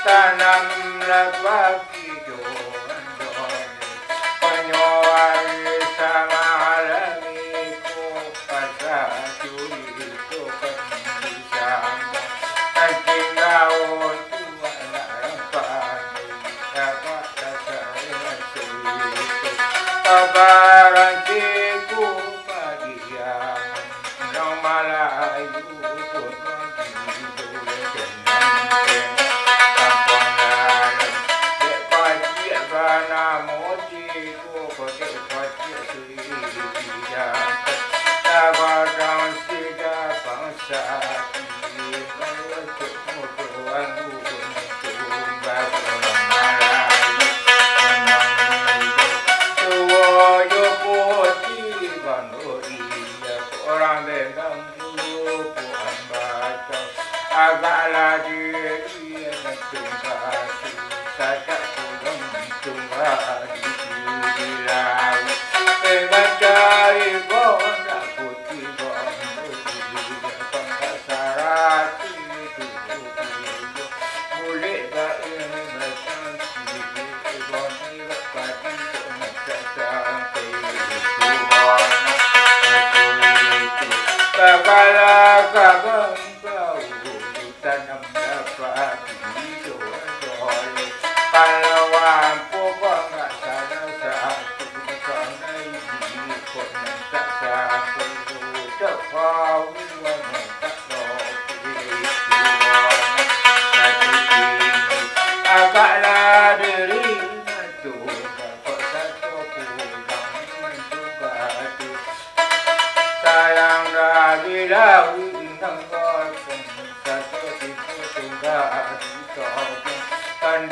tanam lebaki jodoh penyuai sama alamiku pasal curiku kondisian tinggal tua lapan dapat dasar suliku kabarantiku pagian Malayu pun orang dengan dulu puan baca agaklah dia tunggal saja pulang tunggal di laut dengan cari bola putih bola pangkat sarati mulai tak ini macam sih boni pagi macam cantik Kagala kagam kau tanam dapat hidup dole pahlawan pokok nggak salah satu karena ini kok tak sampai udah kau wanita tak lebih agaklah diri itu dapat satu pulang juga sayang dari laut bintang kosong satu tipu tunggal di topeng kan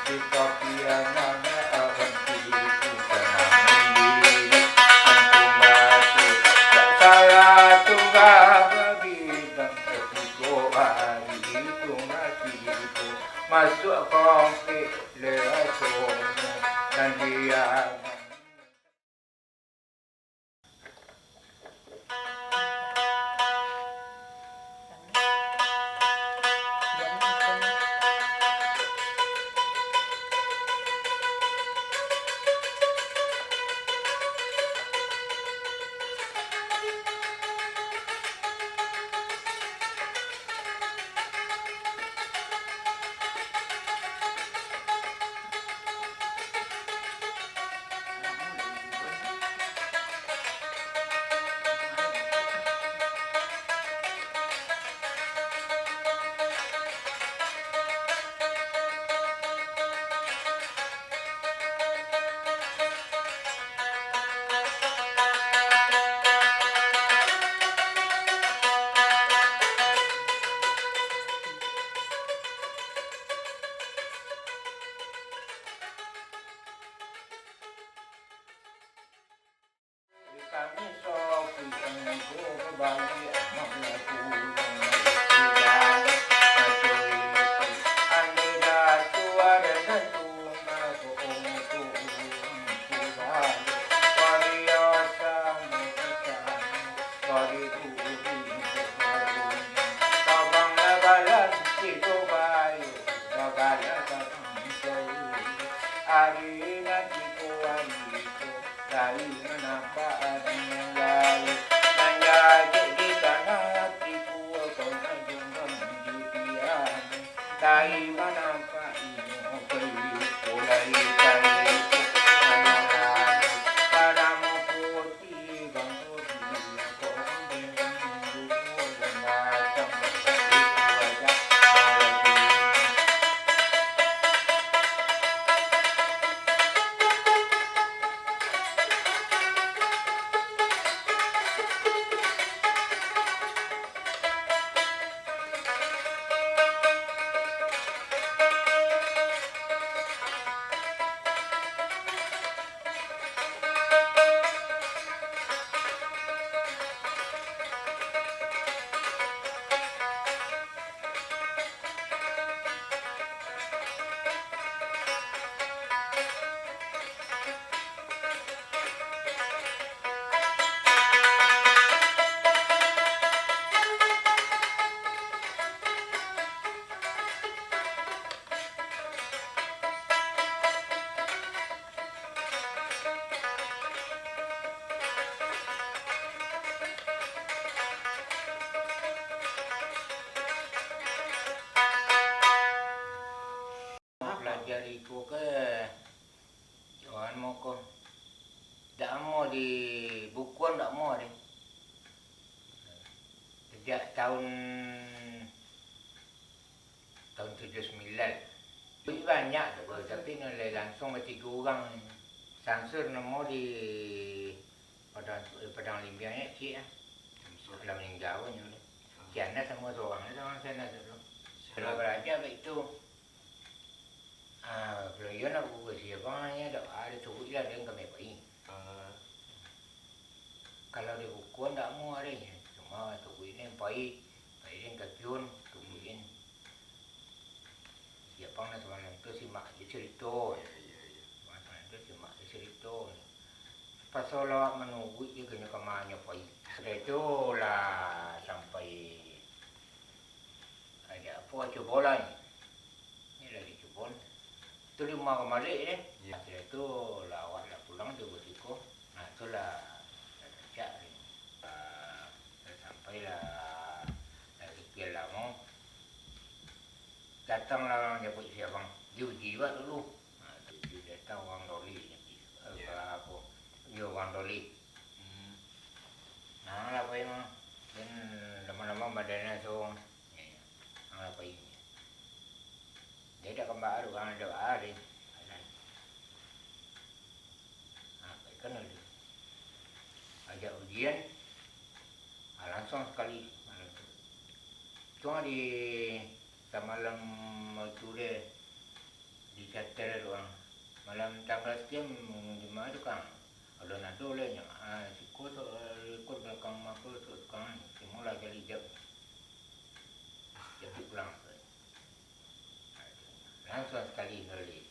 di topian mana akan tipu tenang diri untuk mati saya tunggal bintang ketiga hari itu mati itu masuk konflik lewat sono dan dia kami sopi tengku kembali mengaku sudah mencuri anda dah tua dan tua aku sudah wariosa mereka waribu kabang lebaran itu bayu bagalah kabang hari nanti kuaniku dari menampak yang lain menjadi di tanah hatiku kau menjunjung impian dari menampak ilmu beriku dari kaliku padamu putih bangku dia kau dengan menunggu macam itu wajah di Bukuan tak mau dia. Sejak tahun 79. Banyak tu, tapi nilai langsung 3 orang. Sangsur nama di Padang Limbiang ni cik lah. Dah meninggal pun. Kiana semua seorang sana dulu. Kalau beraja baik tu. Kalau ia nak buka siapa ni ada cukup lah dia kami bayi. Kalau dia bukuan tak mau ada ni. Cuma cukup ini bayi dia kapiun tungguin. Siapa nak semalam tu si mak dia cerita. Semalam tu si mak dia cerita. Pasal awak menunggu dia kena kemana bayi. Sudah tu lah sampai ada apa coba ni. Ni lagi coba. Tu di rumah kembali ni. Sudah tu lah awak dah pulang tu bersiko. Tu lah cak ni. Sampailah sekian lama. Datanglah orang jemput siapa bang. Dia uji buat dulu. Dia datang orang lori. Apa? Dia orang lori. Lah apa yang dan lama-lama badannya so apa ini dia dah kembali orang ada hari kan ada ajak ujian langsung sekali cuma di semalam itu dia di chatter doang malam tanggal sekian di mana tu kan ada nak dolenya sikut ikut belakang mak tu kan semula jadi jadi pulang langsung sekali balik.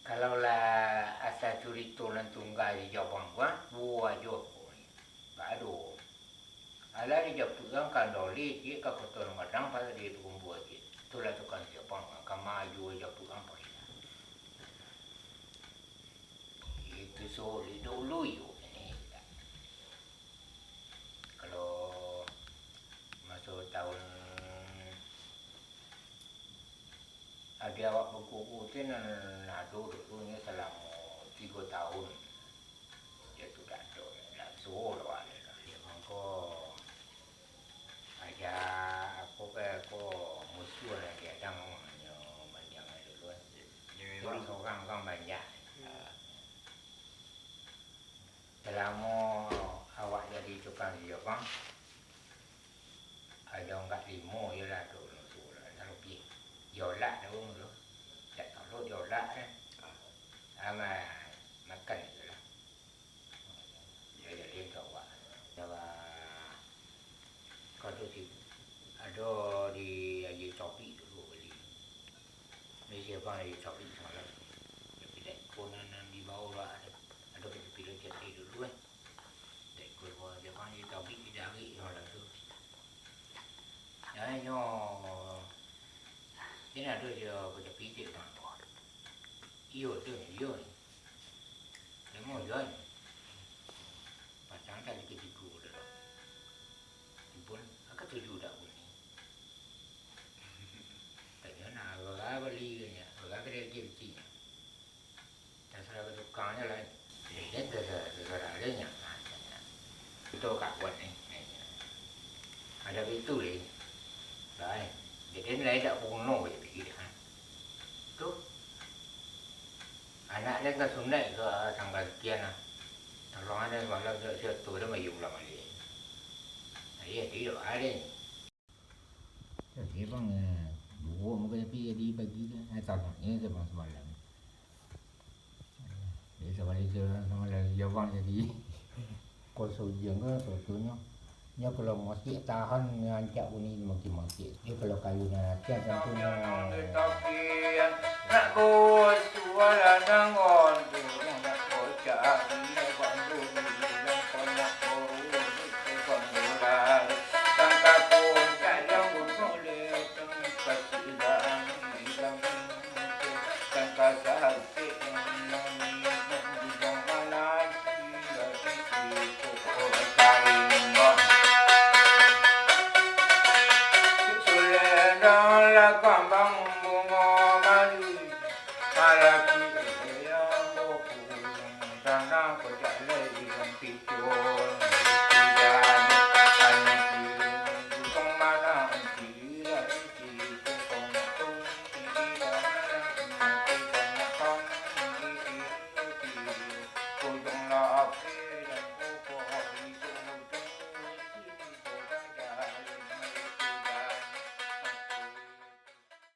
Kalau lah asal cerita dan tunggal di Jepang gua buat Jepang baru ala di Jepang kan doli dia ke kotor madang pada dia tu buat dia itulah tukang Jepang akan maju Jepang apa itu soli dulu yuk. Kalau masuk tahun ada awak berkuku tu nak dulunya selama 3 tahun dia tu tak ada nak suruh lah dia mangko aja apa ke ko musuh lah dia datang banyak dulu orang banyak selama awak jadi tukang siapa ada orang 5 je lah tu lebih jolat tu tak tahu jolat ama makan je lah dia jadi awak kalau si ada di Haji Topik dulu beli ni siapa Haji Topik semalam dia pilih konan di bawah lah ada pilih jati dulu dia ikut siapa Haji Topik dia hari semalam tu nyo ini ada dia kerja pijak kan iyo tu iyo ni demo jalan pasang tadi ke tiku dah pun agak tuju dah pun ni tanya nak berapa beli nya berapa dia kecil dan salah tukangnya lain dia ada nya itu kat buat ni ada itu ni baik jadi lain tak bunuh je pergi dia tu anak dia ke sunat ke tanggal sekian lah tolong ada malam dia tu dia mayu pulang balik dia tidak ada jadi bang dua muka tapi jadi pagi dia tanahnya sebang semalam dia semalam jawang jadi kosong je ke sebetulnya dia kalau masih tahan ngancak bunyi makin-makin. Dia kalau kayu nak tentunya nak buat suara nangon tu nak kocak dia bantu dia banyak orang bangunan tangkap pun tak jauh boleh tempat sidang sidang tangkap sakit kambang bunga madu, malam